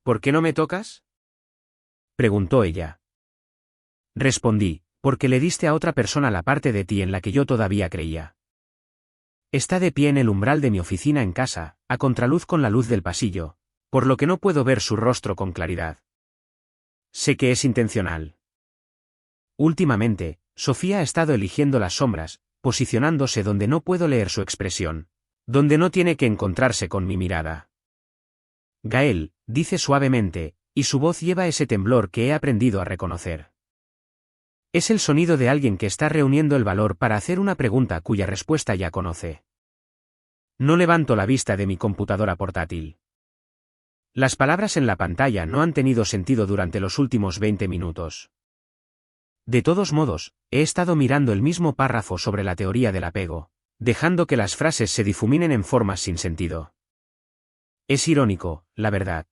¿Por qué no me tocas? Preguntó ella. Respondí, porque le diste a otra persona la parte de ti en la que yo todavía creía. Está de pie en el umbral de mi oficina en casa, a contraluz con la luz del pasillo, por lo que no puedo ver su rostro con claridad. Sé que es intencional. Últimamente, Sofía ha estado eligiendo las sombras, posicionándose donde no puedo leer su expresión, donde no tiene que encontrarse con mi mirada. Gael, dice suavemente, y su voz lleva ese temblor que he aprendido a reconocer. Es el sonido de alguien que está reuniendo el valor para hacer una pregunta cuya respuesta ya conoce. No levanto la vista de mi computadora portátil. Las palabras en la pantalla no han tenido sentido durante los últimos 20 minutos. De todos modos, he estado mirando el mismo párrafo sobre la teoría del apego, dejando que las frases se difuminen en formas sin sentido. Es irónico, la verdad.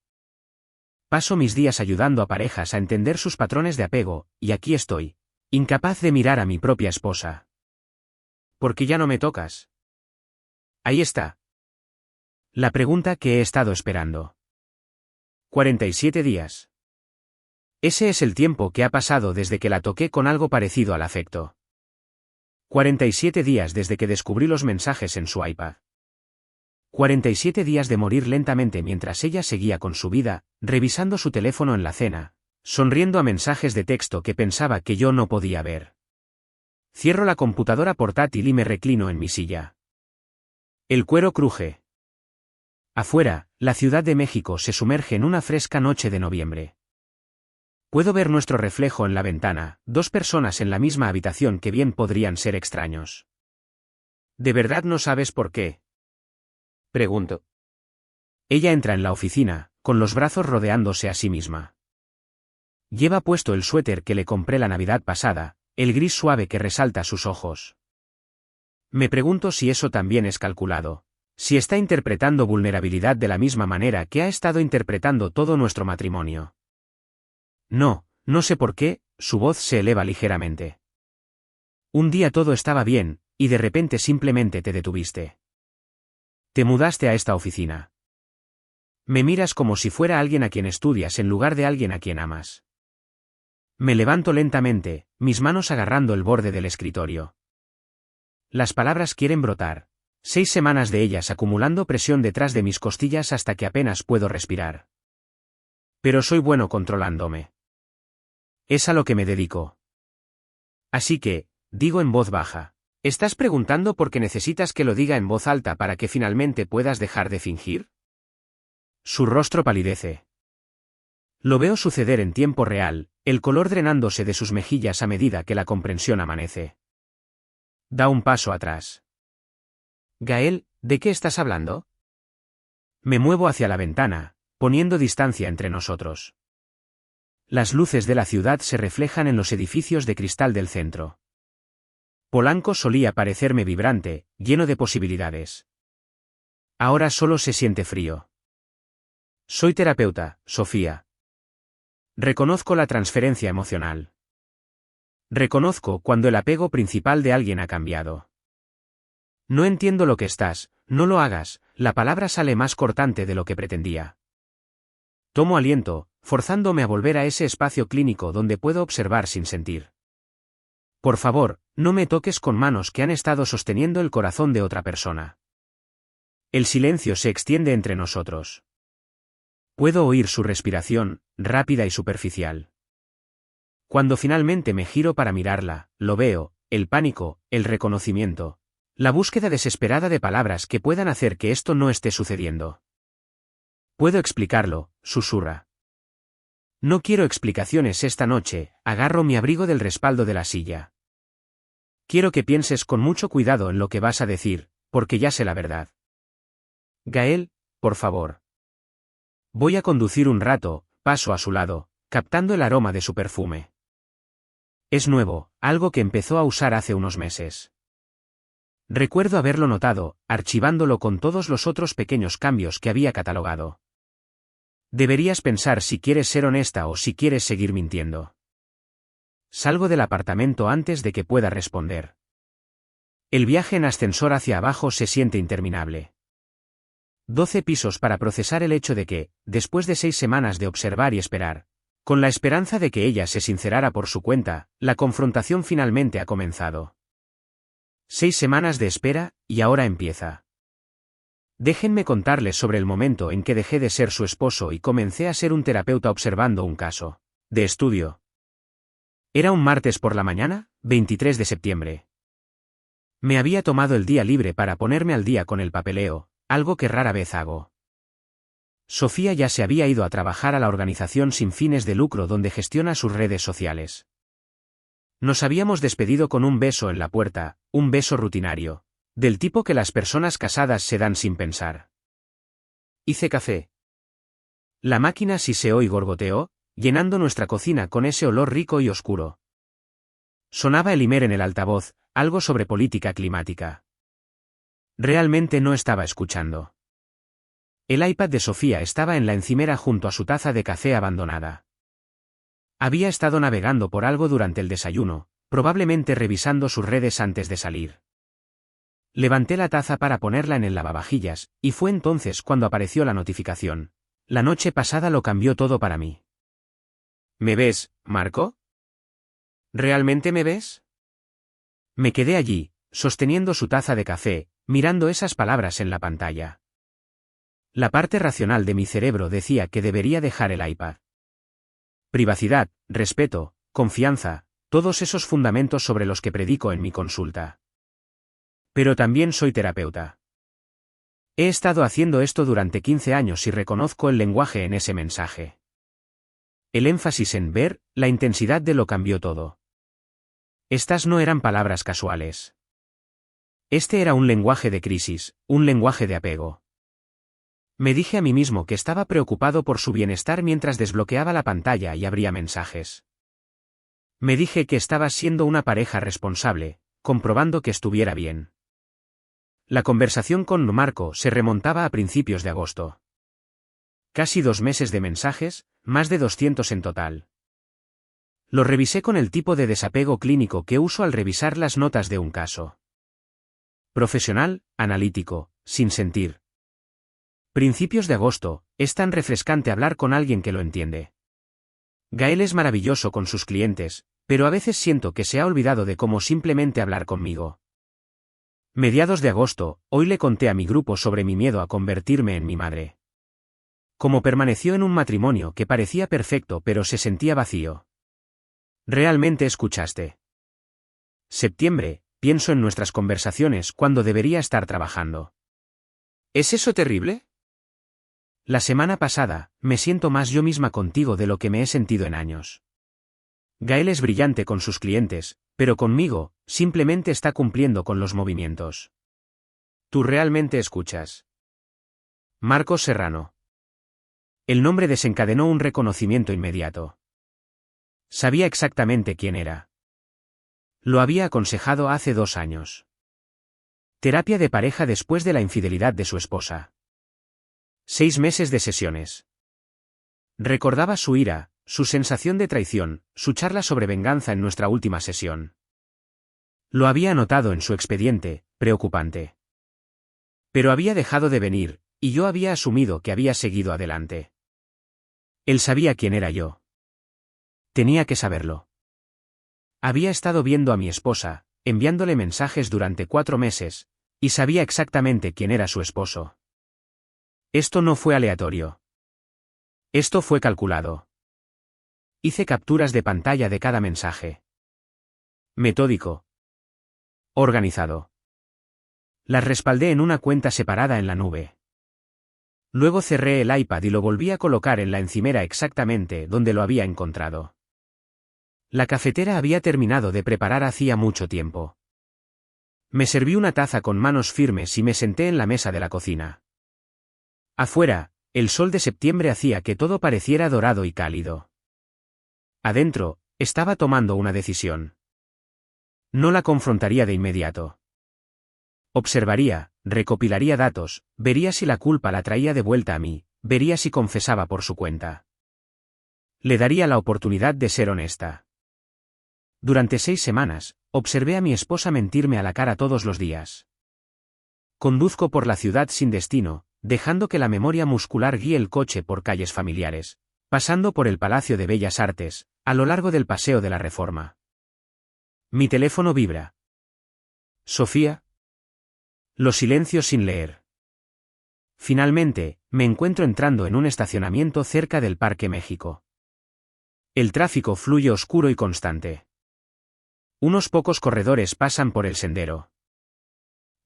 Paso mis días ayudando a parejas a entender sus patrones de apego, y aquí estoy, incapaz de mirar a mi propia esposa. ¿Por qué ya no me tocas? Ahí está. La pregunta que he estado esperando. 47 días. Ese es el tiempo que ha pasado desde que la toqué con algo parecido al afecto. 47 días desde que descubrí los mensajes en su iPad. 47 días de morir lentamente mientras ella seguía con su vida, revisando su teléfono en la cena, sonriendo a mensajes de texto que pensaba que yo no podía ver. Cierro la computadora portátil y me reclino en mi silla. El cuero cruje. Afuera, la Ciudad de México se sumerge en una fresca noche de noviembre. Puedo ver nuestro reflejo en la ventana, dos personas en la misma habitación que bien podrían ser extraños. ¿De verdad no sabes por qué? Pregunto. Ella entra en la oficina, con los brazos rodeándose a sí misma. Lleva puesto el suéter que le compré la Navidad pasada, el gris suave que resalta sus ojos. Me pregunto si eso también es calculado, si está interpretando vulnerabilidad de la misma manera que ha estado interpretando todo nuestro matrimonio. No, no sé por qué, su voz se eleva ligeramente. Un día todo estaba bien, y de repente simplemente te detuviste. Te mudaste a esta oficina. Me miras como si fuera alguien a quien estudias en lugar de alguien a quien amas. Me levanto lentamente, mis manos agarrando el borde del escritorio. Las palabras quieren brotar, 6 semanas de ellas acumulando presión detrás de mis costillas hasta que apenas puedo respirar. Pero soy bueno controlándome. Es a lo que me dedico. Así que, digo en voz baja, ¿estás preguntando por qué necesitas que lo diga en voz alta para que finalmente puedas dejar de fingir? Su rostro palidece. Lo veo suceder en tiempo real, el color drenándose de sus mejillas a medida que la comprensión amanece. Da un paso atrás. Gael, ¿de qué estás hablando? Me muevo hacia la ventana, poniendo distancia entre nosotros. Las luces de la ciudad se reflejan en los edificios de cristal del centro. Polanco solía parecerme vibrante, lleno de posibilidades. Ahora solo se siente frío. Soy terapeuta, Sofía. Reconozco la transferencia emocional. Reconozco cuando el apego principal de alguien ha cambiado. No entiendo lo que estás, no lo hagas, la palabra sale más cortante de lo que pretendía. Tomo aliento, forzándome a volver a ese espacio clínico donde puedo observar sin sentir. Por favor, no me toques con manos que han estado sosteniendo el corazón de otra persona. El silencio se extiende entre nosotros. Puedo oír su respiración, rápida y superficial. Cuando finalmente me giro para mirarla, lo veo, el pánico, el reconocimiento, la búsqueda desesperada de palabras que puedan hacer que esto no esté sucediendo. Puedo explicarlo, susurra. No quiero explicaciones esta noche, agarro mi abrigo del respaldo de la silla. Quiero que pienses con mucho cuidado en lo que vas a decir, porque ya sé la verdad. Gael, por favor. Voy a conducir un rato, paso a su lado, captando el aroma de su perfume. Es nuevo, algo que empezó a usar hace unos meses. Recuerdo haberlo notado, archivándolo con todos los otros pequeños cambios que había catalogado. Deberías pensar si quieres ser honesta o si quieres seguir mintiendo. Salgo del apartamento antes de que pueda responder. El viaje en ascensor hacia abajo se siente interminable. 12 pisos para procesar el hecho de que, después de 6 semanas de observar y esperar, con la esperanza de que ella se sincerara por su cuenta, la confrontación finalmente ha comenzado. 6 semanas de espera, y ahora empieza. Déjenme contarles sobre el momento en que dejé de ser su esposo y comencé a ser un terapeuta observando un caso de estudio. Era un martes por la mañana, 23 de septiembre. Me había tomado el día libre para ponerme al día con el papeleo, algo que rara vez hago. Sofía ya se había ido a trabajar a la organización sin fines de lucro donde gestiona sus redes sociales. Nos habíamos despedido con un beso en la puerta, un beso rutinario, del tipo que las personas casadas se dan sin pensar. Hice café. La máquina siseó y gorgoteó, llenando nuestra cocina con ese olor rico y oscuro. Sonaba el Imer en el altavoz, algo sobre política climática. Realmente no estaba escuchando. El iPad de Sofía estaba en la encimera junto a su taza de café abandonada. Había estado navegando por algo durante el desayuno, probablemente revisando sus redes antes de salir. Levanté la taza para ponerla en el lavavajillas, y fue entonces cuando apareció la notificación. La noche pasada lo cambió todo para mí. ¿Me ves, Marco? ¿Realmente me ves? Me quedé allí, sosteniendo su taza de café, mirando esas palabras en la pantalla. La parte racional de mi cerebro decía que debería dejar el iPad. Privacidad, respeto, confianza, todos esos fundamentos sobre los que predico en mi consulta. Pero también soy terapeuta. He estado haciendo esto durante 15 años y reconozco el lenguaje en ese mensaje. El énfasis en ver, la intensidad de lo cambió todo. Estas no eran palabras casuales. Este era un lenguaje de crisis, un lenguaje de apego. Me dije a mí mismo que estaba preocupado por su bienestar mientras desbloqueaba la pantalla y abría mensajes. Me dije que estaba siendo una pareja responsable, comprobando que estuviera bien. La conversación con Marco se remontaba a principios de agosto. Casi 2 meses de mensajes, más de 200 en total. Lo revisé con el tipo de desapego clínico que uso al revisar las notas de un caso. Profesional, analítico, sin sentir. Principios de agosto, es tan refrescante hablar con alguien que lo entiende. Gael es maravilloso con sus clientes, pero a veces siento que se ha olvidado de cómo simplemente hablar conmigo. Mediados de agosto, hoy le conté a mi grupo sobre mi miedo a convertirme en mi madre. Cómo permaneció en un matrimonio que parecía perfecto pero se sentía vacío. ¿Realmente escuchaste? Septiembre, pienso en nuestras conversaciones cuando debería estar trabajando. ¿Es eso terrible? La semana pasada, me siento más yo misma contigo de lo que me he sentido en años. Gael es brillante con sus clientes, pero conmigo, simplemente está cumpliendo con los movimientos. ¿Tú realmente escuchas? Marcos Serrano. El nombre desencadenó un reconocimiento inmediato. Sabía exactamente quién era. Lo había aconsejado hace 2 años. Terapia de pareja después de la infidelidad de su esposa. 6 meses de sesiones. Recordaba su ira, su sensación de traición, su charla sobre venganza en nuestra última sesión. Lo había anotado en su expediente, preocupante. Pero había dejado de venir, y yo había asumido que había seguido adelante. Él sabía quién era yo. Tenía que saberlo. Había estado viendo a mi esposa, enviándole mensajes durante 4 meses, y sabía exactamente quién era su esposo. Esto no fue aleatorio. Esto fue calculado. Hice capturas de pantalla de cada mensaje. Metódico. Organizado. Las respaldé en una cuenta separada en la nube. Luego cerré el iPad y lo volví a colocar en la encimera exactamente donde lo había encontrado. La cafetera había terminado de preparar hacía mucho tiempo. Me serví una taza con manos firmes y me senté en la mesa de la cocina. Afuera, el sol de septiembre hacía que todo pareciera dorado y cálido. Adentro, estaba tomando una decisión. No la confrontaría de inmediato. Observaría, recopilaría datos, vería si la culpa la traía de vuelta a mí, vería si confesaba por su cuenta. Le daría la oportunidad de ser honesta. Durante 6 semanas, observé a mi esposa mentirme a la cara todos los días. Conduzco por la ciudad sin destino, dejando que la memoria muscular guíe el coche por calles familiares, pasando por el Palacio de Bellas Artes, a lo largo del Paseo de la Reforma. Mi teléfono vibra. Sofía. Los silencios sin leer. Finalmente, me encuentro entrando en un estacionamiento cerca del Parque México. El tráfico fluye oscuro y constante. Unos pocos corredores pasan por el sendero.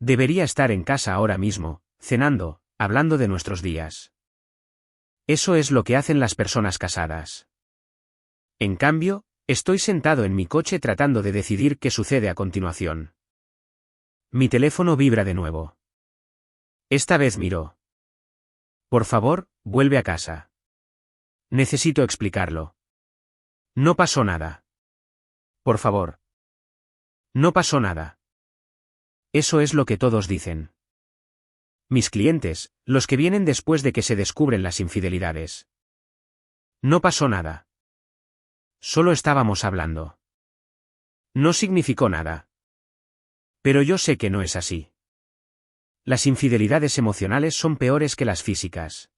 Debería estar en casa ahora mismo, cenando, hablando de nuestros días. Eso es lo que hacen las personas casadas. En cambio, estoy sentado en mi coche tratando de decidir qué sucede a continuación. Mi teléfono vibra de nuevo. Esta vez miro. Por favor, vuelve a casa. Necesito explicarlo. No pasó nada. Por favor. No pasó nada. Eso es lo que todos dicen. Mis clientes, los que vienen después de que se descubren las infidelidades. No pasó nada. Solo estábamos hablando. No significó nada. Pero yo sé que no es así. Las infidelidades emocionales son peores que las físicas.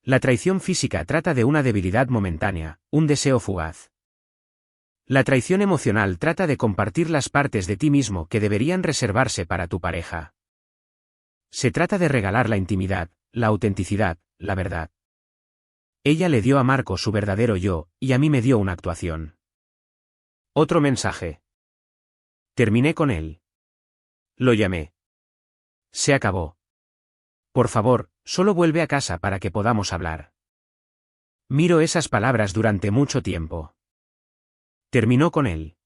La traición física trata de una debilidad momentánea, un deseo fugaz. La traición emocional trata de compartir las partes de ti mismo que deberían reservarse para tu pareja. Se trata de regalar la intimidad, la autenticidad, la verdad. Ella le dio a Marco su verdadero yo, y a mí me dio una actuación. Otro mensaje. Terminé con él. Lo llamé. Se acabó. Por favor, solo vuelve a casa para que podamos hablar. Miro esas palabras durante mucho tiempo. Terminó con él.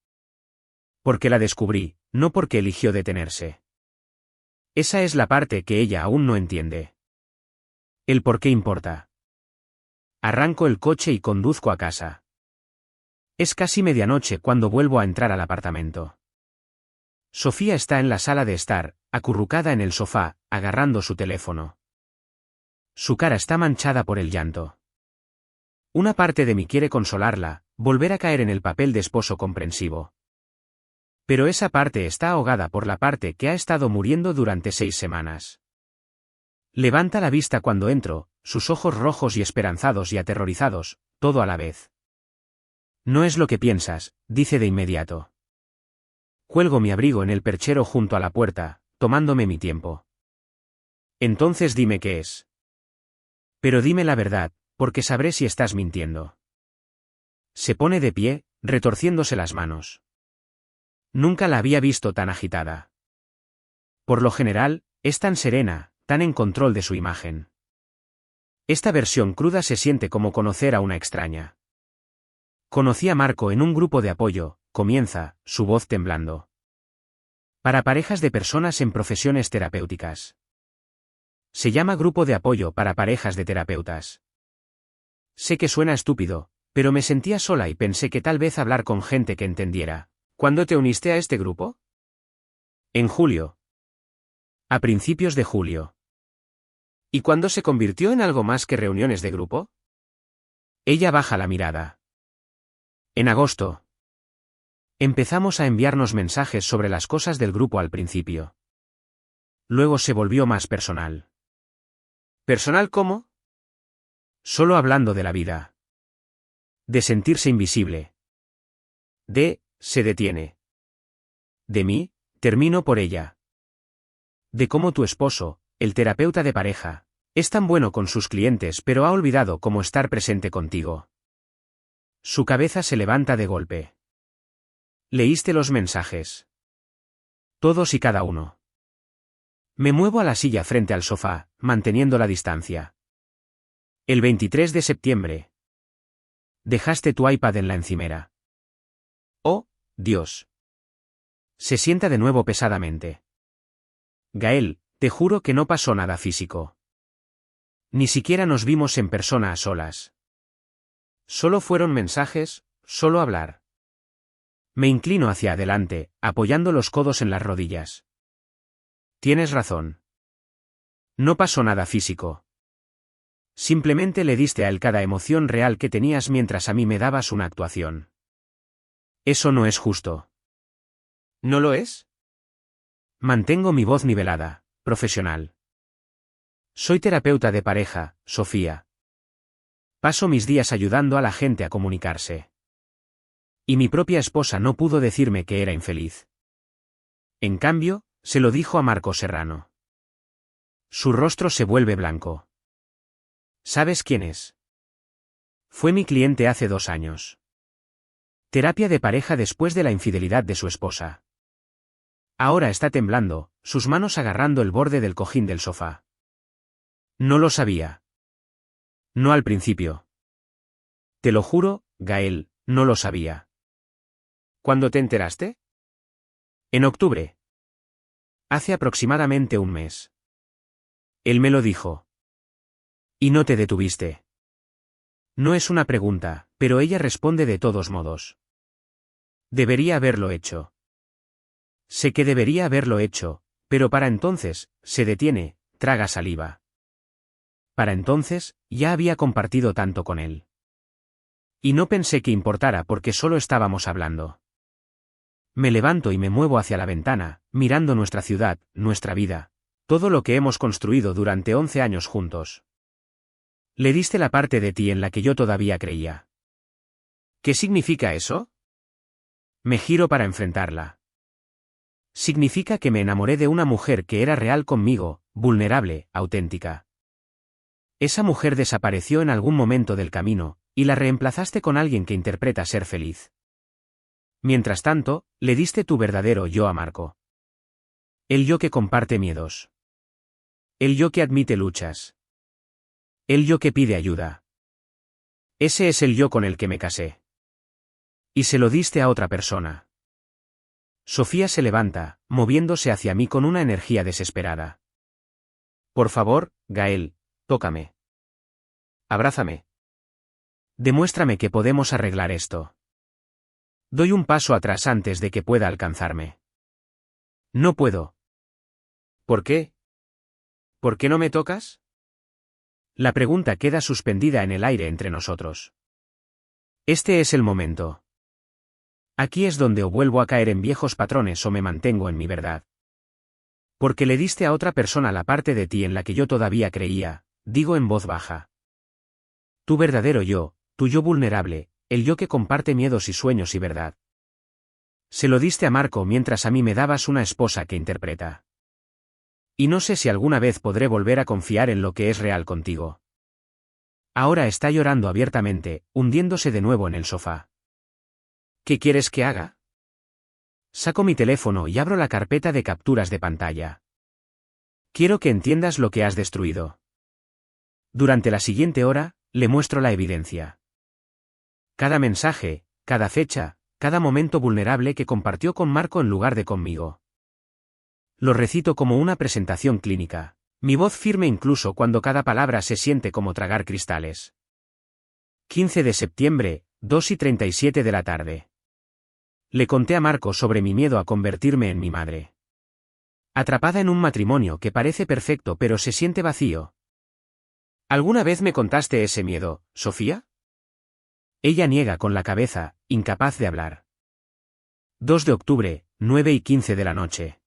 Porque la descubrí, no porque eligió detenerse. Esa es la parte que ella aún no entiende. El por qué importa. Arranco el coche y conduzco a casa. Es casi medianoche cuando vuelvo a entrar al apartamento. Sofía está en la sala de estar, acurrucada en el sofá, agarrando su teléfono. Su cara está manchada por el llanto. Una parte de mí quiere consolarla, volver a caer en el papel de esposo comprensivo. Pero esa parte está ahogada por la parte que ha estado muriendo durante 6 semanas. Levanta la vista cuando entro, sus ojos rojos y esperanzados y aterrorizados, todo a la vez. No es lo que piensas, dice de inmediato. Cuelgo mi abrigo en el perchero junto a la puerta, tomándome mi tiempo. Entonces dime qué es. Pero dime la verdad, porque sabré si estás mintiendo. Se pone de pie, retorciéndose las manos. Nunca la había visto tan agitada. Por lo general, es tan serena, tan en control de su imagen. Esta versión cruda se siente como conocer a una extraña. Conocí a Marco en un grupo de apoyo, comienza, su voz temblando. Para parejas de personas en profesiones terapéuticas. Se llama Grupo de Apoyo para Parejas de Terapeutas. Sé que suena estúpido, pero me sentía sola y pensé que tal vez hablar con gente que entendiera. ¿Cuándo te uniste a este grupo? En julio. A principios de julio. ¿Y cuándo se convirtió en algo más que reuniones de grupo? Ella baja la mirada. En agosto. Empezamos a enviarnos mensajes sobre las cosas del grupo al principio. Luego se volvió más personal. ¿Personal cómo? Solo hablando de la vida. De sentirse invisible. Se detiene. De mí, termino por ella. De cómo tu esposo, el terapeuta de pareja, es tan bueno con sus clientes pero ha olvidado cómo estar presente contigo. Su cabeza se levanta de golpe. ¿Leíste los mensajes? Todos y cada uno. Me muevo a la silla frente al sofá, manteniendo la distancia. El 23 de septiembre. Dejaste tu iPad en la encimera. Oh, Dios. Se sienta de nuevo pesadamente. Gael, te juro que no pasó nada físico. Ni siquiera nos vimos en persona a solas. Solo fueron mensajes, solo hablar. Me inclino hacia adelante, apoyando los codos en las rodillas. Tienes razón. No pasó nada físico. Simplemente le diste a él cada emoción real que tenías mientras a mí me dabas una actuación. Eso no es justo. ¿No lo es? Mantengo mi voz nivelada, profesional. Soy terapeuta de pareja, Sofía. Paso mis días ayudando a la gente a comunicarse. Y mi propia esposa no pudo decirme que era infeliz. En cambio, se lo dijo a Marco Serrano. Su rostro se vuelve blanco. ¿Sabes quién es? Fue mi cliente hace 2 años. Terapia de pareja después de la infidelidad de su esposa. Ahora está temblando, sus manos agarrando el borde del cojín del sofá. No lo sabía. No al principio. Te lo juro, Gael, no lo sabía. ¿Cuándo te enteraste? En octubre. Hace aproximadamente un mes. Él me lo dijo. ¿Y no te detuviste? No es una pregunta, pero ella responde de todos modos. Debería haberlo hecho. Sé que debería haberlo hecho, pero para entonces, se detiene, traga saliva. Para entonces, ya había compartido tanto con él. Y no pensé que importara porque solo estábamos hablando. Me levanto y me muevo hacia la ventana, mirando nuestra ciudad, nuestra vida, todo lo que hemos construido durante 11 años juntos. Le diste la parte de ti en la que yo todavía creía. ¿Qué significa eso? Me giro para enfrentarla. Significa que me enamoré de una mujer que era real conmigo, vulnerable, auténtica. Esa mujer desapareció en algún momento del camino, y la reemplazaste con alguien que interpreta ser feliz. Mientras tanto, le diste tu verdadero yo a Marco. El yo que comparte miedos. El yo que admite luchas. El yo que pide ayuda. Ese es el yo con el que me casé. Y se lo diste a otra persona. Sofía se levanta, moviéndose hacia mí con una energía desesperada. Por favor, Gael, tócame. Abrázame. Demuéstrame que podemos arreglar esto. Doy un paso atrás antes de que pueda alcanzarme. No puedo. ¿Por qué? ¿Por qué no me tocas? La pregunta queda suspendida en el aire entre nosotros. Este es el momento. Aquí es donde o vuelvo a caer en viejos patrones o me mantengo en mi verdad. Porque le diste a otra persona la parte de ti en la que yo todavía creía, digo en voz baja. Tu verdadero yo, tu yo vulnerable, el yo que comparte miedos y sueños y verdad. Se lo diste a Marco mientras a mí me dabas una esposa que interpreta. Y no sé si alguna vez podré volver a confiar en lo que es real contigo. Ahora está llorando abiertamente, hundiéndose de nuevo en el sofá. ¿Qué quieres que haga? Saco mi teléfono y abro la carpeta de capturas de pantalla. Quiero que entiendas lo que has destruido. Durante la siguiente hora, le muestro la evidencia. Cada mensaje, cada fecha, cada momento vulnerable que compartió con Marco en lugar de conmigo. Lo recito como una presentación clínica, mi voz firme incluso cuando cada palabra se siente como tragar cristales. 15 de septiembre, 2:37 de la tarde. Le conté a Marco sobre mi miedo a convertirme en mi madre. Atrapada en un matrimonio que parece perfecto pero se siente vacío. ¿Alguna vez me contaste ese miedo, Sofía? Ella niega con la cabeza, incapaz de hablar. 2 de octubre, 9:15 de la noche.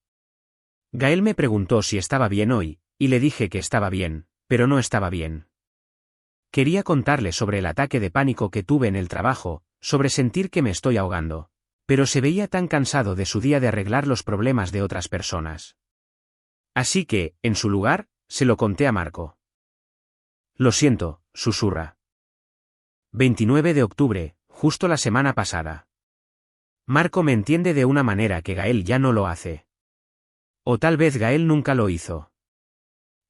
Gael me preguntó si estaba bien hoy, y le dije que estaba bien, pero no estaba bien. Quería contarle sobre el ataque de pánico que tuve en el trabajo, sobre sentir que me estoy ahogando, pero se veía tan cansado de su día de arreglar los problemas de otras personas. Así que, en su lugar, se lo conté a Marco. Lo siento, susurra. 29 de octubre, justo la semana pasada. Marco me entiende de una manera que Gael ya no lo hace. O tal vez Gael nunca lo hizo.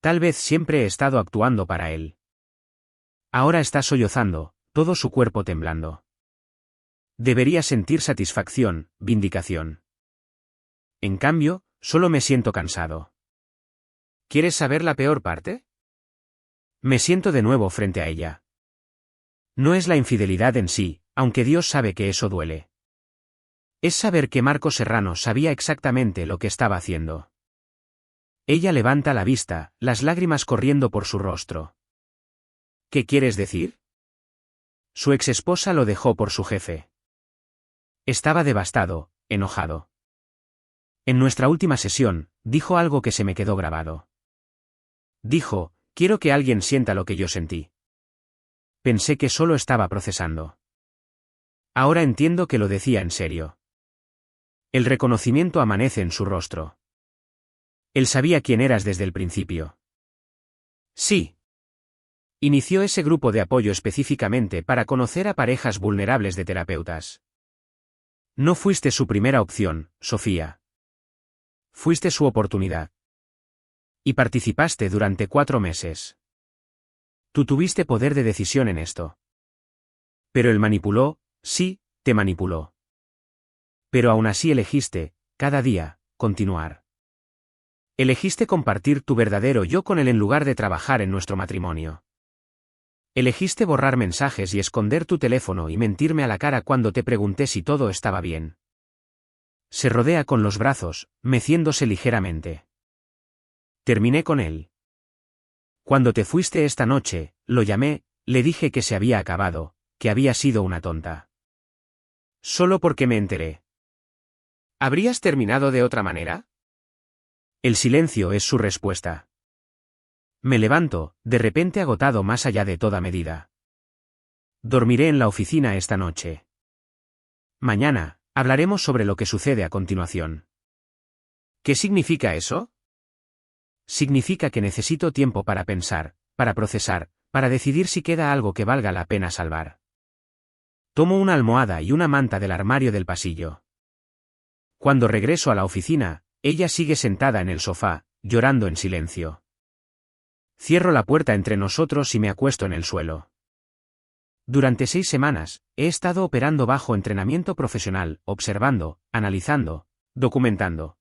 Tal vez siempre he estado actuando para él. Ahora está sollozando, todo su cuerpo temblando. Debería sentir satisfacción, vindicación. En cambio, solo me siento cansado. ¿Quieres saber la peor parte? Me siento de nuevo frente a ella. No es la infidelidad en sí, aunque Dios sabe que eso duele. Es saber que Marco Serrano sabía exactamente lo que estaba haciendo. Ella levanta la vista, las lágrimas corriendo por su rostro. ¿Qué quieres decir? Su exesposa lo dejó por su jefe. Estaba devastado, enojado. En nuestra última sesión, dijo algo que se me quedó grabado. Dijo, Quiero que alguien sienta lo que yo sentí. Pensé que solo estaba procesando. Ahora entiendo que lo decía en serio. El reconocimiento amanece en su rostro. Él sabía quién eras desde el principio. Sí. Inició ese grupo de apoyo específicamente para conocer a parejas vulnerables de terapeutas. No fuiste su primera opción, Sofía. Fuiste su oportunidad. Y participaste durante 4 meses. Tú tuviste poder de decisión en esto. Pero él manipuló, sí, te manipuló. Pero aún así elegiste, cada día, continuar. Elegiste compartir tu verdadero yo con él en lugar de trabajar en nuestro matrimonio. Elegiste borrar mensajes y esconder tu teléfono y mentirme a la cara cuando te pregunté si todo estaba bien. Se rodea con los brazos, meciéndose ligeramente. Terminé con él. Cuando te fuiste esta noche, lo llamé, le dije que se había acabado, que había sido una tonta. Solo porque me enteré. ¿Habrías terminado de otra manera? El silencio es su respuesta. Me levanto, de repente agotado más allá de toda medida. Dormiré en la oficina esta noche. Mañana, hablaremos sobre lo que sucede a continuación. ¿Qué significa eso? Significa que necesito tiempo para pensar, para procesar, para decidir si queda algo que valga la pena salvar. Tomo una almohada y una manta del armario del pasillo. Cuando regreso a la oficina, ella sigue sentada en el sofá, llorando en silencio. Cierro la puerta entre nosotros y me acuesto en el suelo. Durante 6 semanas, he estado operando bajo entrenamiento profesional, observando, analizando, documentando.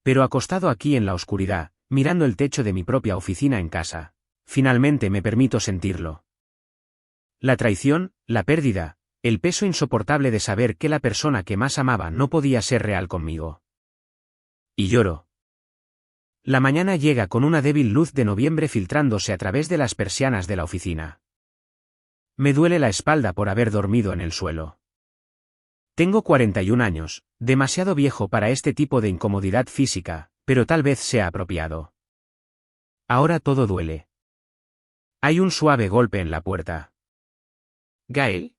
Pero acostado aquí en la oscuridad, mirando el techo de mi propia oficina en casa, finalmente me permito sentirlo. La traición, la pérdida, el peso insoportable de saber que la persona que más amaba no podía ser real conmigo. Y lloro. La mañana llega con una débil luz de noviembre filtrándose a través de las persianas de la oficina. Me duele la espalda por haber dormido en el suelo. Tengo 41 años, demasiado viejo para este tipo de incomodidad física, pero tal vez sea apropiado. Ahora todo duele. Hay un suave golpe en la puerta. ¿Gael?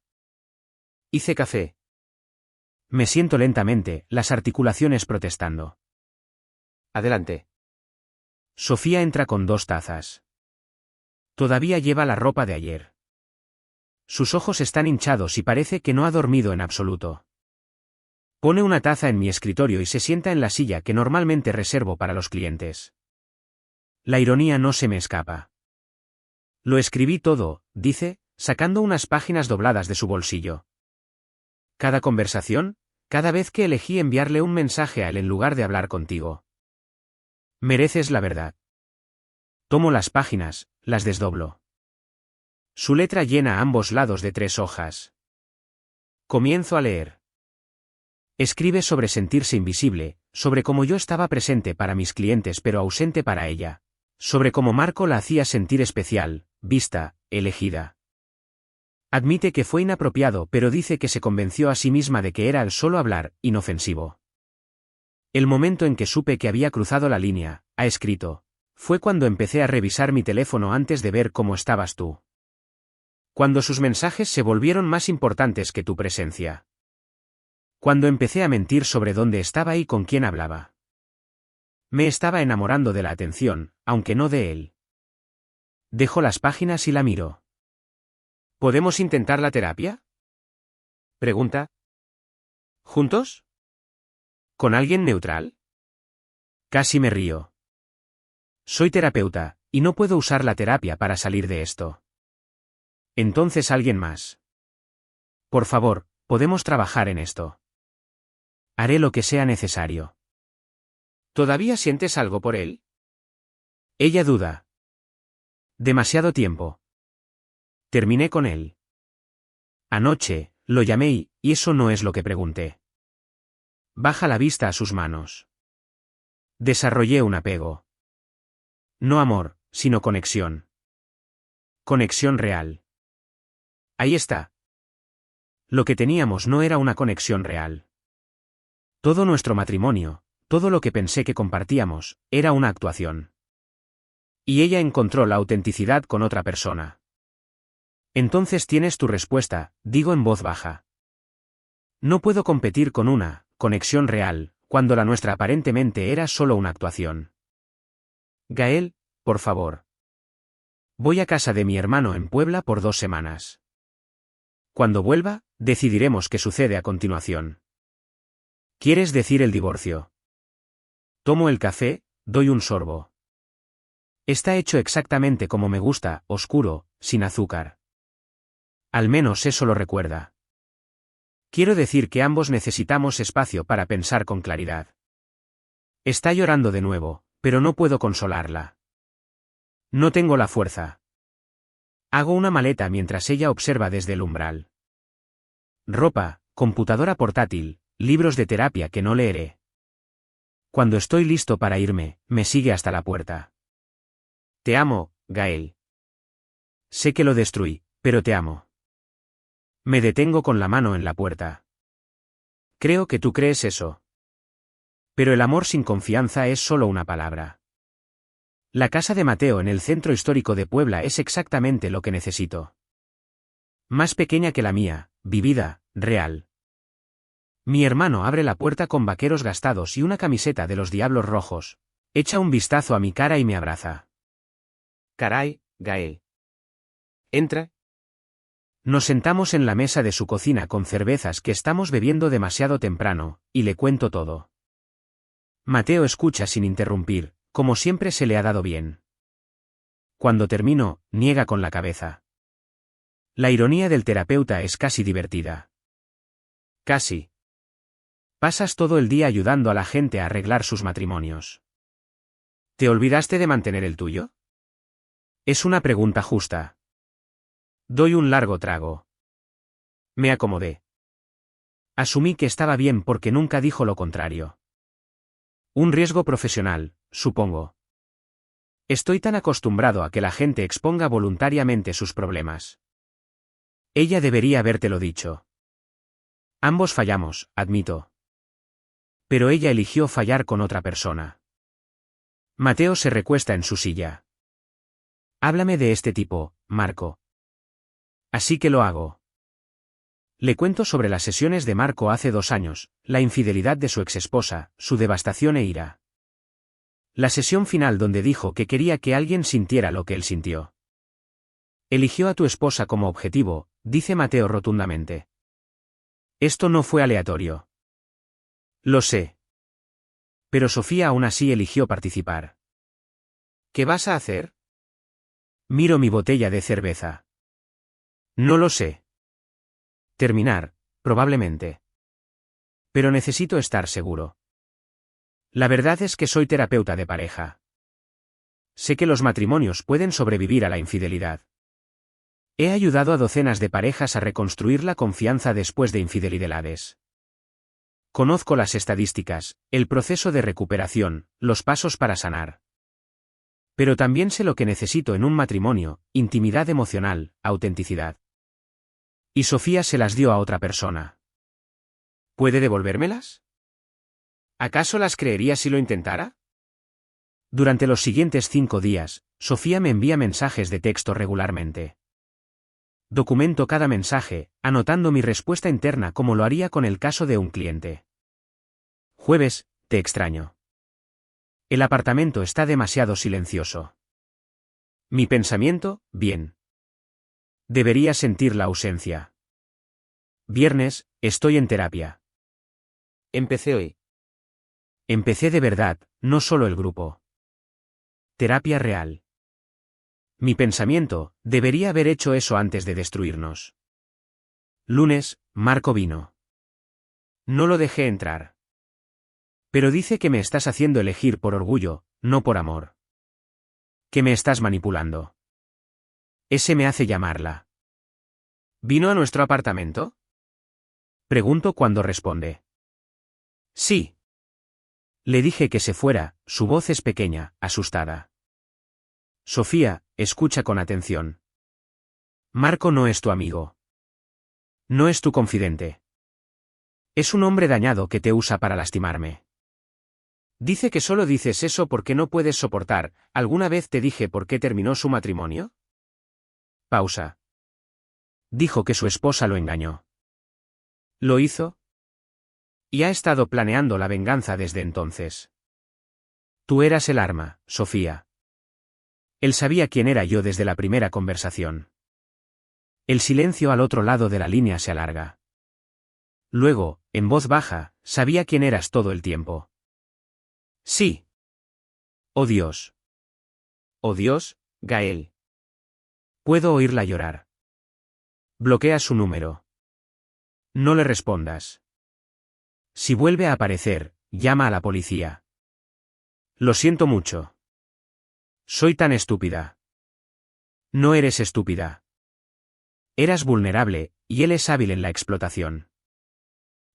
Hice café. Me siento lentamente, las articulaciones protestando. Adelante. Sofía entra con 2 tazas. Todavía lleva la ropa de ayer. Sus ojos están hinchados y parece que no ha dormido en absoluto. Pone una taza en mi escritorio y se sienta en la silla que normalmente reservo para los clientes. La ironía no se me escapa. Lo escribí todo, dice, sacando unas páginas dobladas de su bolsillo. Cada conversación, cada vez que elegí enviarle un mensaje a él en lugar de hablar contigo. Mereces la verdad. Tomo las páginas, las desdoblo. Su letra llena ambos lados de 3 hojas. Comienzo a leer. Escribe sobre sentirse invisible, sobre cómo yo estaba presente para mis clientes pero ausente para ella, sobre cómo Marco la hacía sentir especial, vista, elegida. Admite que fue inapropiado pero dice que se convenció a sí misma de que era al solo hablar, inofensivo. El momento en que supe que había cruzado la línea, ha escrito, fue cuando empecé a revisar mi teléfono antes de ver cómo estabas tú. Cuando sus mensajes se volvieron más importantes que tu presencia. Cuando empecé a mentir sobre dónde estaba y con quién hablaba. Me estaba enamorando de la atención, aunque no de él. Dejo las páginas y la miro. ¿Podemos intentar la terapia? Pregunta. ¿Juntos? ¿Con alguien neutral? Casi me río. Soy terapeuta, y no puedo usar la terapia para salir de esto. Entonces alguien más. Por favor, podemos trabajar en esto. Haré lo que sea necesario. ¿Todavía sientes algo por él? Ella duda. Demasiado tiempo. Terminé con él. Anoche, lo llamé y eso no es lo que pregunté. Baja la vista a sus manos. Desarrollé un apego. No amor, sino conexión. Conexión real. Ahí está. Lo que teníamos no era una conexión real. Todo nuestro matrimonio, todo lo que pensé que compartíamos, era una actuación. Y ella encontró la autenticidad con otra persona. Entonces tienes tu respuesta, digo en voz baja. No puedo competir con una conexión real, cuando la nuestra aparentemente era solo una actuación. Gael, por favor. Voy a casa de mi hermano en Puebla por 2 semanas. Cuando vuelva, decidiremos qué sucede a continuación. ¿Quieres decir el divorcio? Tomo el café, doy un sorbo. Está hecho exactamente como me gusta, oscuro, sin azúcar. Al menos eso lo recuerda. Quiero decir que ambos necesitamos espacio para pensar con claridad. Está llorando de nuevo, pero no puedo consolarla. No tengo la fuerza. Hago una maleta mientras ella observa desde el umbral. Ropa, computadora portátil, libros de terapia que no leeré. Cuando estoy listo para irme, me sigue hasta la puerta. Te amo, Gael. Sé que lo destruí, pero te amo. Me detengo con la mano en la puerta. Creo que tú crees eso. Pero el amor sin confianza es solo una palabra. La casa de Mateo en el centro histórico de Puebla es exactamente lo que necesito. Más pequeña que la mía, vivida, real. Mi hermano abre la puerta con vaqueros gastados y una camiseta de los Diablos Rojos. Echa un vistazo a mi cara y me abraza. Caray, Gael. Entra. Nos sentamos en la mesa de su cocina con cervezas que estamos bebiendo demasiado temprano, y le cuento todo. Mateo escucha sin interrumpir, como siempre se le ha dado bien. Cuando termino, niega con la cabeza. La ironía del terapeuta es casi divertida. Casi. Pasas todo el día ayudando a la gente a arreglar sus matrimonios. ¿Te olvidaste de mantener el tuyo? Es una pregunta justa. Doy un largo trago. Me acomodé. Asumí que estaba bien porque nunca dijo lo contrario. Un riesgo profesional, supongo. Estoy tan acostumbrado a que la gente exponga voluntariamente sus problemas. Ella debería habértelo dicho. Ambos fallamos, admito. Pero ella eligió fallar con otra persona. Mateo se recuesta en su silla. Háblame de este tipo, Marco. Así que lo hago. Le cuento sobre las sesiones de Marco hace 2 años, la infidelidad de su exesposa, su devastación e ira. La sesión final donde dijo que quería que alguien sintiera lo que él sintió. Eligió a tu esposa como objetivo, dice Mateo rotundamente. Esto no fue aleatorio. Lo sé. Pero Sofía aún así eligió participar. ¿Qué vas a hacer? Miro mi botella de cerveza. No lo sé. Terminar, probablemente. Pero necesito estar seguro. La verdad es que soy terapeuta de pareja. Sé que los matrimonios pueden sobrevivir a la infidelidad. He ayudado a docenas de parejas a reconstruir la confianza después de infidelidades. Conozco las estadísticas, el proceso de recuperación, los pasos para sanar. Pero también sé lo que necesito en un matrimonio: intimidad emocional, autenticidad. Y Sofía se las dio a otra persona. ¿Puede devolvérmelas? ¿Acaso las creería si lo intentara? Durante los siguientes 5 días, Sofía me envía mensajes de texto regularmente. Documento cada mensaje, anotando mi respuesta interna como lo haría con el caso de un cliente. Jueves, te extraño. El apartamento está demasiado silencioso. Mi pensamiento, bien. Debería sentir la ausencia. Viernes, estoy en terapia. Empecé hoy. Empecé de verdad, no solo el grupo. Terapia real. Mi pensamiento, debería haber hecho eso antes de destruirnos. Lunes, Marco vino. No lo dejé entrar. Pero dice que me estás haciendo elegir por orgullo, no por amor. Que me estás manipulando. Ese me hace llamarla. ¿Vino a nuestro apartamento? Pregunto cuando responde. Sí. Le dije que se fuera, su voz es pequeña, asustada. Sofía, escucha con atención. Marco no es tu amigo. No es tu confidente. Es un hombre dañado que te usa para lastimarme. Dice que solo dices eso porque no puedes soportar. ¿Alguna vez te dije por qué terminó su matrimonio? Pausa. Dijo que su esposa lo engañó. ¿Lo hizo? Y ha estado planeando la venganza desde entonces. Tú eras el arma, Sofía. Él sabía quién era yo desde la primera conversación. El silencio al otro lado de la línea se alarga. Luego, en voz baja, sabía quién eras todo el tiempo. Sí. Oh Dios. Oh Dios, Gael. Puedo oírla llorar. Bloquea su número. No le respondas. Si vuelve a aparecer, llama a la policía. Lo siento mucho. Soy tan estúpida. No eres estúpida. Eras vulnerable, y él es hábil en la explotación.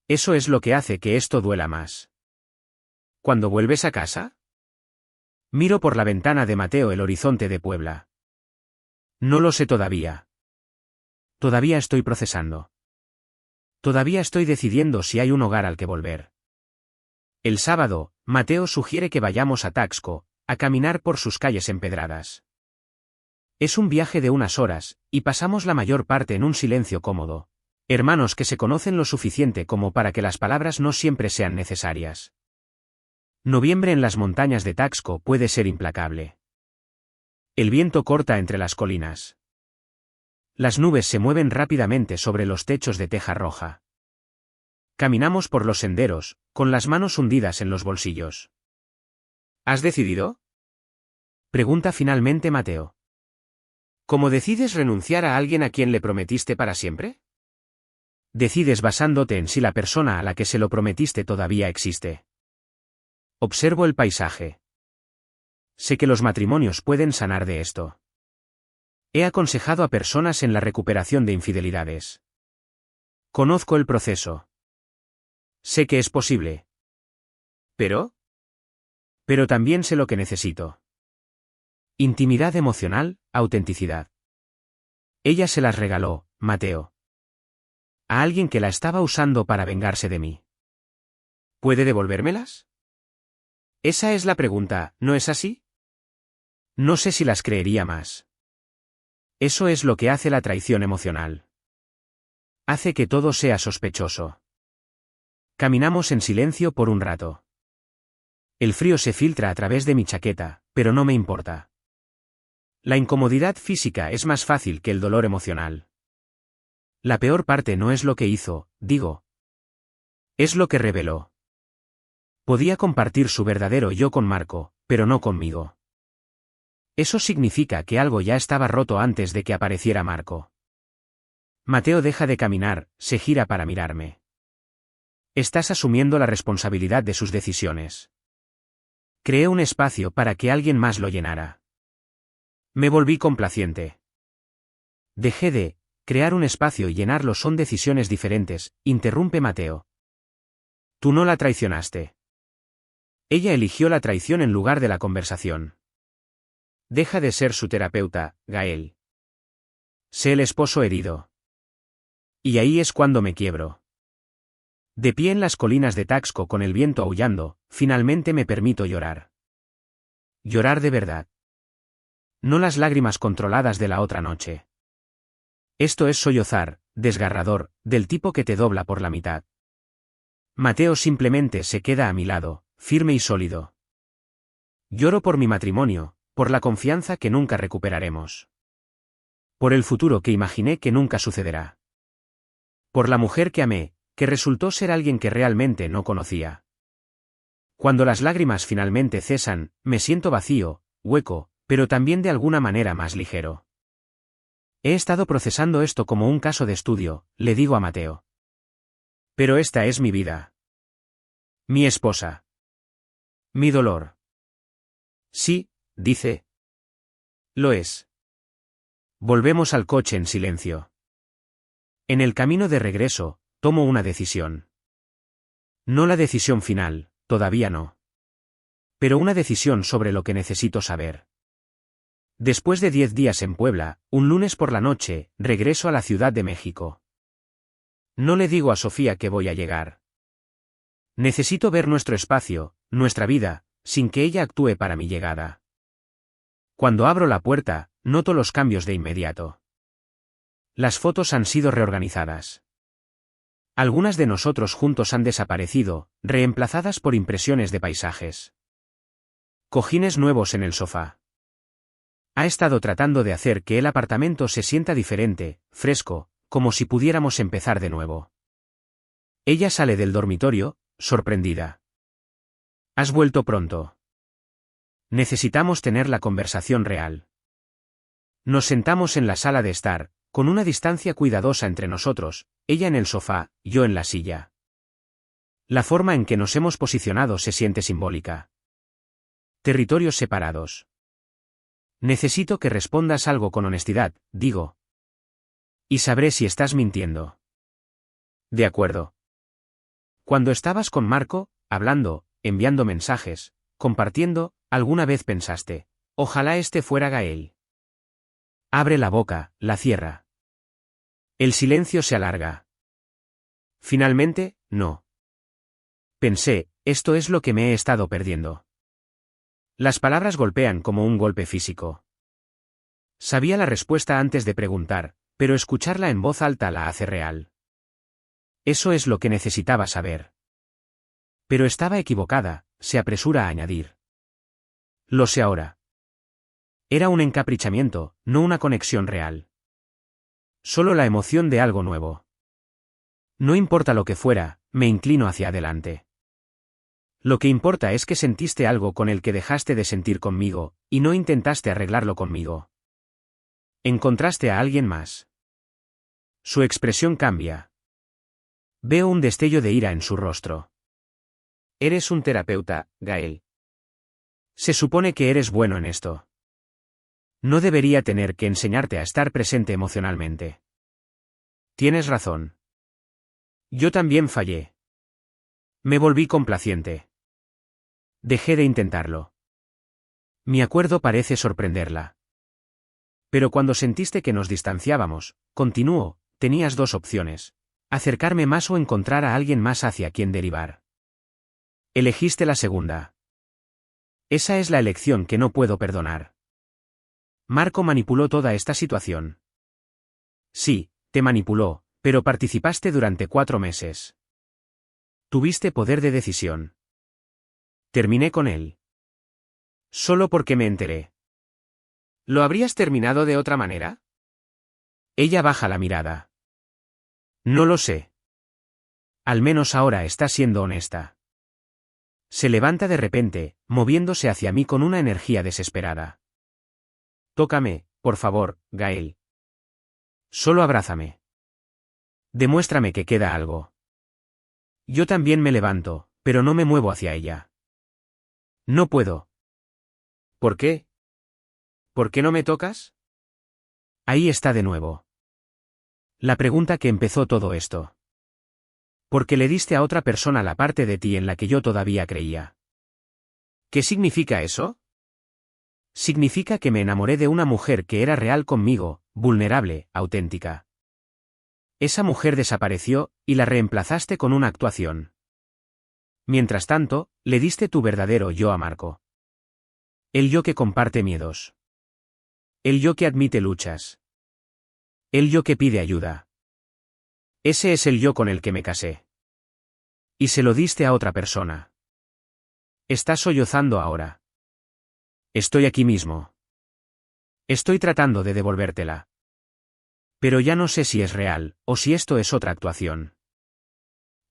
Eso es lo que hace que esto duela más. ¿Cuándo vuelves a casa? Miro por la ventana de Mateo el horizonte de Puebla. No lo sé todavía. Todavía estoy procesando. Todavía estoy decidiendo si hay un hogar al que volver. El sábado, Mateo sugiere que vayamos a Taxco, a caminar por sus calles empedradas. Es un viaje de unas horas, y pasamos la mayor parte en un silencio cómodo. Hermanos que se conocen lo suficiente como para que las palabras no siempre sean necesarias. Noviembre en las montañas de Taxco puede ser implacable. El viento corta entre las colinas. Las nubes se mueven rápidamente sobre los techos de teja roja. Caminamos por los senderos, con las manos hundidas en los bolsillos. ¿Has decidido? Pregunta finalmente Mateo. ¿Cómo decides renunciar a alguien a quien le prometiste para siempre? Decides basándote en si la persona a la que se lo prometiste todavía existe. Observo el paisaje. Sé que los matrimonios pueden sanar de esto. He aconsejado a personas en la recuperación de infidelidades. Conozco el proceso. Sé que es posible. ¿Pero? Pero también sé lo que necesito. Intimidad emocional, autenticidad. Ella se las regaló, Mateo. A alguien que la estaba usando para vengarse de mí. ¿Puede devolvérmelas? Esa es la pregunta, ¿no es así? No sé si las creería más. Eso es lo que hace la traición emocional. Hace que todo sea sospechoso. Caminamos en silencio por un rato. El frío se filtra a través de mi chaqueta, pero no me importa. La incomodidad física es más fácil que el dolor emocional. La peor parte no es lo que hizo, digo. Es lo que reveló. Podía compartir su verdadero yo con Marco, pero no conmigo. Eso significa que algo ya estaba roto antes de que apareciera Marco. Mateo deja de caminar, se gira para mirarme. Estás asumiendo la responsabilidad de sus decisiones. Creé un espacio para que alguien más lo llenara. Me volví complaciente. Dejé de crear un espacio y llenarlo son decisiones diferentes, interrumpe Mateo. Tú no la traicionaste. Ella eligió la traición en lugar de la conversación. Deja de ser su terapeuta, Gael. Sé el esposo herido. Y ahí es cuando me quiebro. De pie en las colinas de Taxco con el viento aullando, finalmente me permito llorar. Llorar de verdad. No las lágrimas controladas de la otra noche. Esto es sollozar, desgarrador, del tipo que te dobla por la mitad. Mateo simplemente se queda a mi lado, firme y sólido. Lloro por mi matrimonio, por la confianza que nunca recuperaremos. Por el futuro que imaginé que nunca sucederá. Por la mujer que amé, que resultó ser alguien que realmente no conocía. Cuando las lágrimas finalmente cesan, me siento vacío, hueco, pero también de alguna manera más ligero. He estado procesando esto como un caso de estudio, le digo a Mateo. Pero esta es mi vida. Mi esposa. Mi dolor. Sí, dice. Lo es. Volvemos al coche en silencio. En el camino de regreso, tomo una decisión. No la decisión final, todavía no. Pero una decisión sobre lo que necesito saber. Después de 10 días en Puebla, un lunes por la noche, regreso a la Ciudad de México. No le digo a Sofía que voy a llegar. Necesito ver nuestro espacio, nuestra vida, sin que ella actúe para mi llegada. Cuando abro la puerta, noto los cambios de inmediato. Las fotos han sido reorganizadas. Algunas de nosotros juntos han desaparecido, reemplazadas por impresiones de paisajes. Cojines nuevos en el sofá. Ha estado tratando de hacer que el apartamento se sienta diferente, fresco, como si pudiéramos empezar de nuevo. Ella sale del dormitorio, sorprendida. ¿Has vuelto pronto? Necesitamos tener la conversación real. Nos sentamos en la sala de estar, con una distancia cuidadosa entre nosotros, ella en el sofá, yo en la silla. La forma en que nos hemos posicionado se siente simbólica. Territorios separados. Necesito que respondas algo con honestidad, digo. Y sabré si estás mintiendo. De acuerdo. Cuando estabas con Marco, hablando, enviando mensajes, compartiendo, alguna vez pensaste, ojalá este fuera Gael. Abre la boca, la cierra. El silencio se alarga. Finalmente, no. Pensé, esto es lo que me he estado perdiendo. Las palabras golpean como un golpe físico. Sabía la respuesta antes de preguntar, pero escucharla en voz alta la hace real. Eso es lo que necesitaba saber. Pero estaba equivocada, se apresura a añadir. Lo sé ahora. Era un encaprichamiento, no una conexión real. Solo la emoción de algo nuevo. No importa lo que fuera, me inclino hacia adelante. Lo que importa es que sentiste algo con el que dejaste de sentir conmigo, y no intentaste arreglarlo conmigo. Encontraste a alguien más. Su expresión cambia. Veo un destello de ira en su rostro. Eres un terapeuta, Gael. Se supone que eres bueno en esto. No debería tener que enseñarte a estar presente emocionalmente. Tienes razón. Yo también fallé. Me volví complaciente. Dejé de intentarlo. Mi acuerdo parece sorprenderla. Pero cuando sentiste que nos distanciábamos, continuó, tenías dos opciones: acercarme más o encontrar a alguien más hacia quien derivar. Elegiste la segunda. Esa es la elección que no puedo perdonar. Marco manipuló toda esta situación. Sí, te manipuló, pero participaste durante 4 meses. Tuviste poder de decisión. Terminé con él. Solo porque me enteré. ¿Lo habrías terminado de otra manera? Ella baja la mirada. No lo sé. Al menos ahora está siendo honesta. Se levanta de repente, moviéndose hacia mí con una energía desesperada. Tócame, por favor, Gael. Solo abrázame. Demuéstrame que queda algo. Yo también me levanto, pero no me muevo hacia ella. No puedo. ¿Por qué? ¿Por qué no me tocas? Ahí está de nuevo. La pregunta que empezó todo esto. Porque le diste a otra persona la parte de ti en la que yo todavía creía. ¿Qué significa eso? Significa que me enamoré de una mujer que era real conmigo, vulnerable, auténtica. Esa mujer desapareció, y la reemplazaste con una actuación. Mientras tanto, le diste tu verdadero yo a Marco. El yo que comparte miedos. El yo que admite luchas. El yo que pide ayuda. Ese es el yo con el que me casé. Y se lo diste a otra persona. Estás sollozando ahora. Estoy aquí mismo. Estoy tratando de devolvértela. Pero ya no sé si es real, o si esto es otra actuación.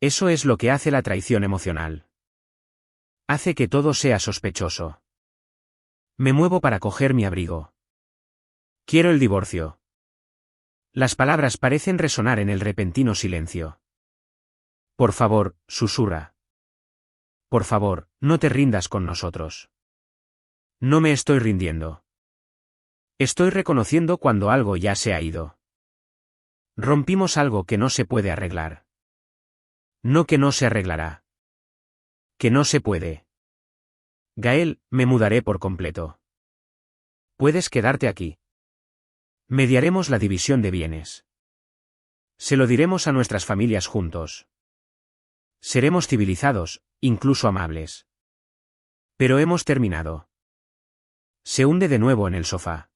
Eso es lo que hace la traición emocional. Hace que todo sea sospechoso. Me muevo para coger mi abrigo. Quiero el divorcio. Las palabras parecen resonar en el repentino silencio. Por favor, susurra. Por favor, no te rindas con nosotros. No me estoy rindiendo. Estoy reconociendo cuando algo ya se ha ido. Rompimos algo que no se puede arreglar. No que no se arreglará. Que no se puede. Gael, me mudaré por completo. Puedes quedarte aquí. Mediaremos la división de bienes. Se lo diremos a nuestras familias juntos. Seremos civilizados, incluso amables. Pero hemos terminado. Se hunde de nuevo en el sofá.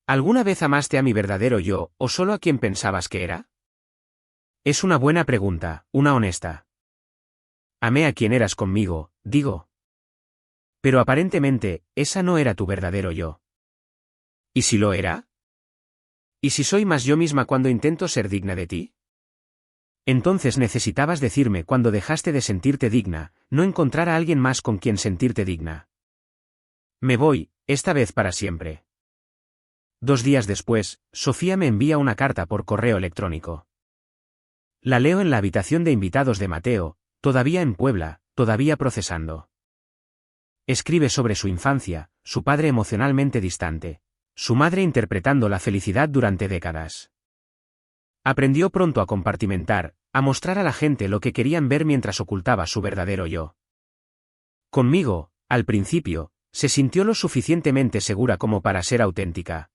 ¿Alguna vez amaste a mi verdadero yo, o solo a quien pensabas que era? Es una buena pregunta, una honesta. Amé a quien eras conmigo, digo. Pero aparentemente, esa no era tu verdadero yo. ¿Y si lo era? ¿Y si soy más yo misma cuando intento ser digna de ti? Entonces necesitabas decirme cuando dejaste de sentirte digna, no encontrar a alguien más con quien sentirte digna. Me voy, esta vez para siempre. 2 días después, Sofía me envía una carta por correo electrónico. La leo en la habitación de invitados de Mateo, todavía en Puebla, todavía procesando. Escribe sobre su infancia, su padre emocionalmente distante, su madre interpretando la felicidad durante décadas. Aprendió pronto a compartimentar, a mostrar a la gente lo que querían ver mientras ocultaba su verdadero yo. Conmigo, al principio, se sintió lo suficientemente segura como para ser auténtica.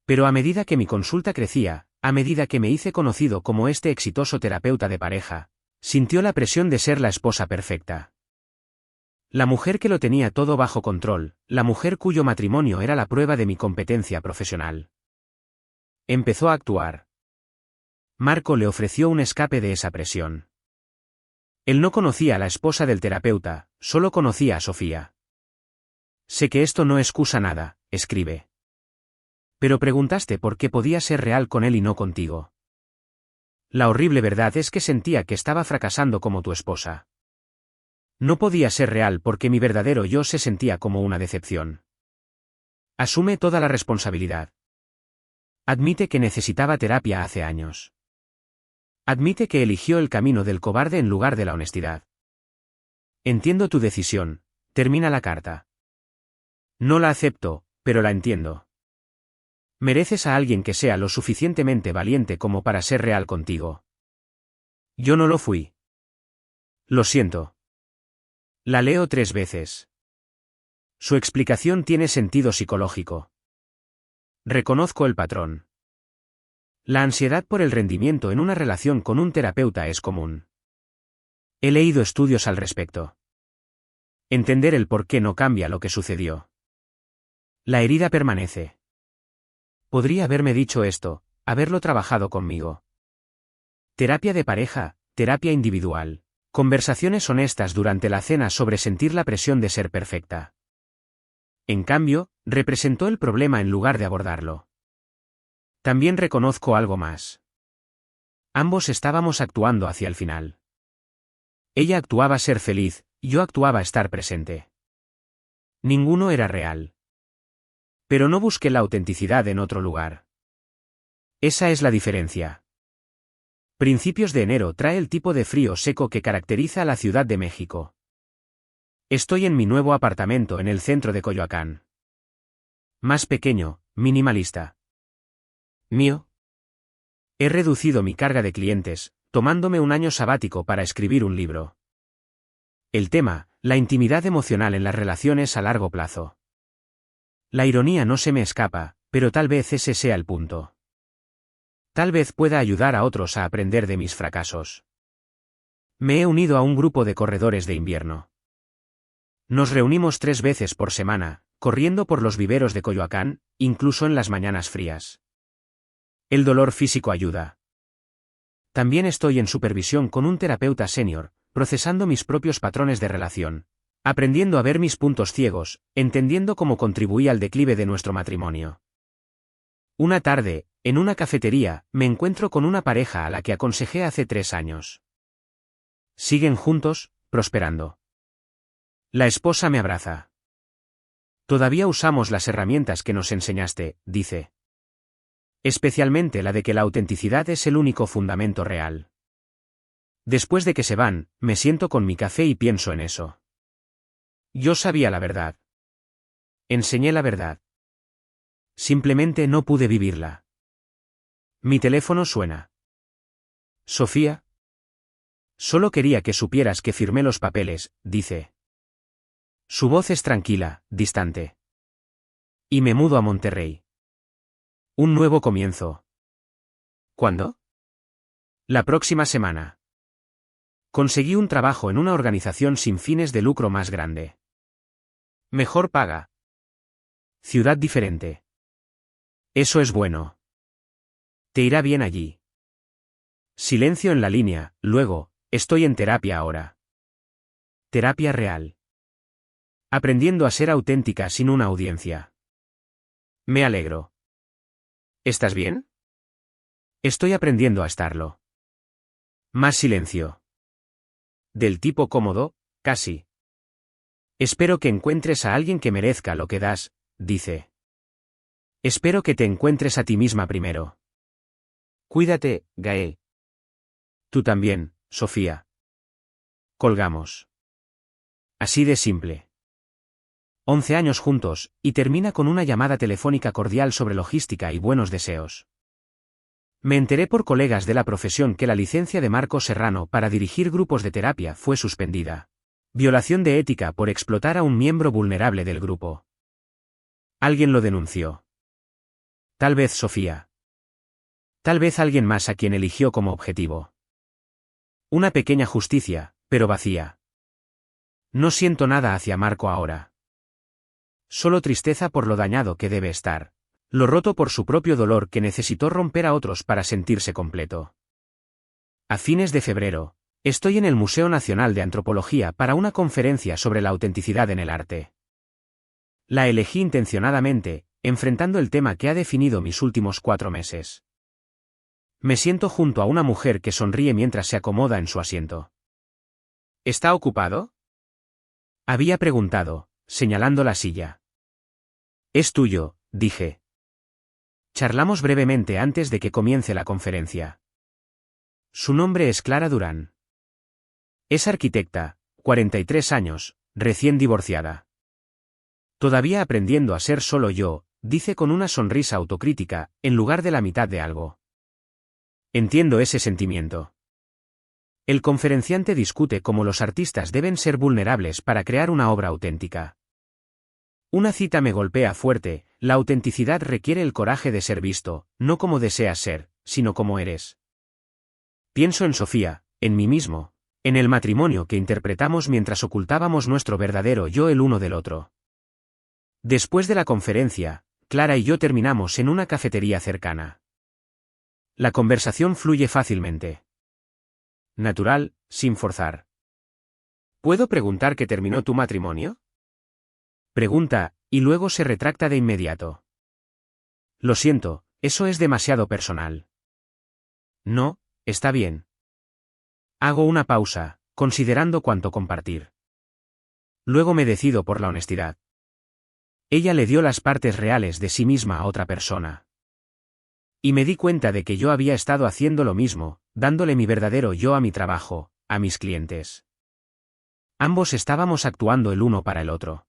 Pero a medida que mi consulta crecía, a medida que me hice conocido como este exitoso terapeuta de pareja, sintió la presión de ser la esposa perfecta. La mujer que lo tenía todo bajo control, la mujer cuyo matrimonio era la prueba de mi competencia profesional. Empezó a actuar. Marco le ofreció un escape de esa presión. Él no conocía a la esposa del terapeuta, solo conocía a Sofía. Sé que esto no excusa nada, escribe. Pero preguntaste por qué podía ser real con él y no contigo. La horrible verdad es que sentía que estaba fracasando como tu esposa. No podía ser real porque mi verdadero yo se sentía como una decepción. Asume toda la responsabilidad. Admite que necesitaba terapia hace años. Admite que eligió el camino del cobarde en lugar de la honestidad. Entiendo tu decisión, termina la carta. No la acepto, pero la entiendo. Mereces a alguien que sea lo suficientemente valiente como para ser real contigo. Yo no lo fui. Lo siento. La leo 3 veces. Su explicación tiene sentido psicológico. Reconozco el patrón. La ansiedad por el rendimiento en una relación con un terapeuta es común. He leído estudios al respecto. Entender el por qué no cambia lo que sucedió. La herida permanece. Podría haberme dicho esto, haberlo trabajado conmigo. Terapia de pareja, terapia individual, conversaciones honestas durante la cena sobre sentir la presión de ser perfecta. En cambio, representó el problema en lugar de abordarlo. También reconozco algo más. Ambos estábamos actuando hacia el final. Ella actuaba ser feliz, yo actuaba estar presente. Ninguno era real. Pero no busqué la autenticidad en otro lugar. Esa es la diferencia. Principios de enero trae el tipo de frío seco que caracteriza a la Ciudad de México. Estoy en mi nuevo apartamento en el centro de Coyoacán. Más pequeño, minimalista. Mío. He reducido mi carga de clientes, tomándome un año sabático para escribir un libro. El tema, la intimidad emocional en las relaciones a largo plazo. La ironía no se me escapa, pero tal vez ese sea el punto. Tal vez pueda ayudar a otros a aprender de mis fracasos. Me he unido a un grupo de corredores de invierno. Nos reunimos 3 veces por semana, corriendo por los viveros de Coyoacán, incluso en las mañanas frías. El dolor físico ayuda. También estoy en supervisión con un terapeuta senior, procesando mis propios patrones de relación, aprendiendo a ver mis puntos ciegos, entendiendo cómo contribuí al declive de nuestro matrimonio. Una tarde, en una cafetería, me encuentro con una pareja a la que aconsejé hace 3 años. Siguen juntos, prosperando. La esposa me abraza. Todavía usamos las herramientas que nos enseñaste, dice. Especialmente la de que la autenticidad es el único fundamento real. Después de que se van, me siento con mi café y pienso en eso. Yo sabía la verdad. Enseñé la verdad. Simplemente no pude vivirla. Mi teléfono suena. Sofía. Solo quería que supieras que firmé los papeles, dice. Su voz es tranquila, distante. Y me mudo a Monterrey. Un nuevo comienzo. ¿Cuándo? La próxima semana. Conseguí un trabajo en una organización sin fines de lucro más grande. Mejor paga. Ciudad diferente. Eso es bueno. Te irá bien allí. Silencio en la línea, luego, estoy en terapia ahora. Terapia real. Aprendiendo a ser auténtica sin una audiencia. Me alegro. ¿Estás bien? Estoy aprendiendo a estarlo. Más silencio. Del tipo cómodo, casi. Espero que encuentres a alguien que merezca lo que das, dice. Espero que te encuentres a ti misma primero. Cuídate, Gael. Tú también, Sofía. Colgamos. Así de simple. 11 años juntos, y termina con una llamada telefónica cordial sobre logística y buenos deseos. Me enteré por colegas de la profesión que la licencia de Marco Serrano para dirigir grupos de terapia fue suspendida. Violación de ética por explotar a un miembro vulnerable del grupo. Alguien lo denunció. Tal vez Sofía. Tal vez alguien más a quien eligió como objetivo. Una pequeña justicia, pero vacía. No siento nada hacia Marco ahora. Solo tristeza por lo dañado que debe estar. Lo roto por su propio dolor que necesitó romper a otros para sentirse completo. A fines de febrero, estoy en el Museo Nacional de Antropología para una conferencia sobre la autenticidad en el arte. La elegí intencionadamente, enfrentando el tema que ha definido mis últimos 4 meses. Me siento junto a una mujer que sonríe mientras se acomoda en su asiento. ¿Está ocupado? Había preguntado, señalando la silla. Es tuyo, dije. Charlamos brevemente antes de que comience la conferencia. Su nombre es Clara Durán. Es arquitecta, 43 años, recién divorciada. Todavía aprendiendo a ser solo yo, dice con una sonrisa autocrítica, en lugar de la mitad de algo. Entiendo ese sentimiento. El conferenciante discute cómo los artistas deben ser vulnerables para crear una obra auténtica. Una cita me golpea fuerte, la autenticidad requiere el coraje de ser visto, no como deseas ser, sino como eres. Pienso en Sofía, en mí mismo, en el matrimonio que interpretamos mientras ocultábamos nuestro verdadero yo el uno del otro. Después de la conferencia, Clara y yo terminamos en una cafetería cercana. La conversación fluye fácilmente. Natural, sin forzar. ¿Puedo preguntar qué terminó tu matrimonio? Pregunta, y luego se retracta de inmediato. Lo siento, eso es demasiado personal. No, está bien. Hago una pausa, considerando cuánto compartir. Luego me decido por la honestidad. Ella le dio las partes reales de sí misma a otra persona. Y me di cuenta de que yo había estado haciendo lo mismo, dándole mi verdadero yo a mi trabajo, a mis clientes. Ambos estábamos actuando el uno para el otro.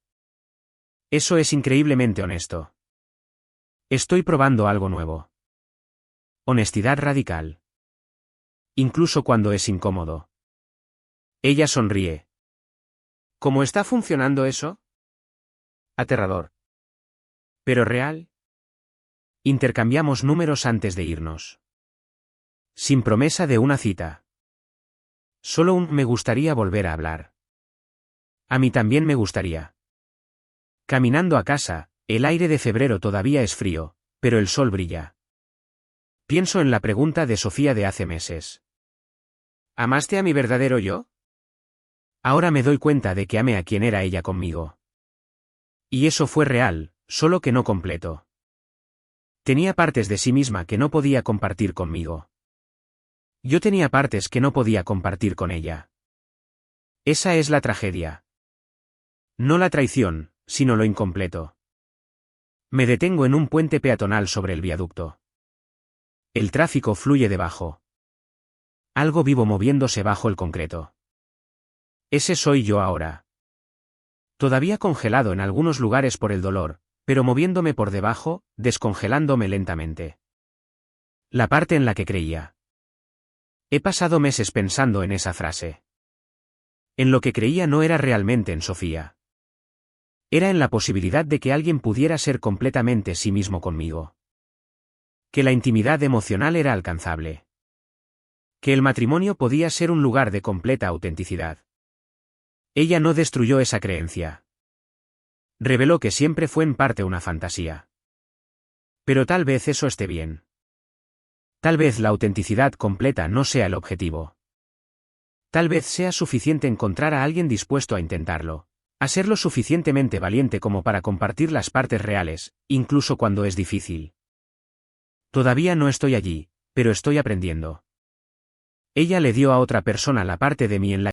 Eso es increíblemente honesto. Estoy probando algo nuevo. Honestidad radical. Incluso cuando es incómodo. Ella sonríe. ¿Cómo está funcionando eso? Aterrador. ¿Pero real? Intercambiamos números antes de irnos. Sin promesa de una cita. Solo un me gustaría volver a hablar. A mí también me gustaría. Caminando a casa, el aire de febrero todavía es frío, pero el sol brilla. Pienso en la pregunta de Sofía de hace meses. ¿Amaste a mi verdadero yo? Ahora me doy cuenta de que amé a quien era ella conmigo. Y eso fue real, solo que no completo. Tenía partes de sí misma que no podía compartir conmigo. Yo tenía partes que no podía compartir con ella. Esa es la tragedia. No la traición, sino lo incompleto. Me detengo en un puente peatonal sobre el viaducto. El tráfico fluye debajo. Algo vivo moviéndose bajo el concreto. Ese soy yo ahora. Todavía congelado en algunos lugares por el dolor, pero moviéndome por debajo, descongelándome lentamente. La parte en la que creía. He pasado meses pensando en esa frase. En lo que creía no era realmente en Sofía. Era en la posibilidad de que alguien pudiera ser completamente sí mismo conmigo. Que la intimidad emocional era alcanzable. Que el matrimonio podía ser un lugar de completa autenticidad. Ella no destruyó esa creencia. Reveló que siempre fue en parte una fantasía. Pero tal vez eso esté bien. Tal vez la autenticidad completa no sea el objetivo. Tal vez sea suficiente encontrar a alguien dispuesto a intentarlo, a ser lo suficientemente valiente como para compartir las partes reales, incluso cuando es difícil. Todavía no estoy allí, pero estoy aprendiendo. Ella le dio a otra persona la parte de mí en la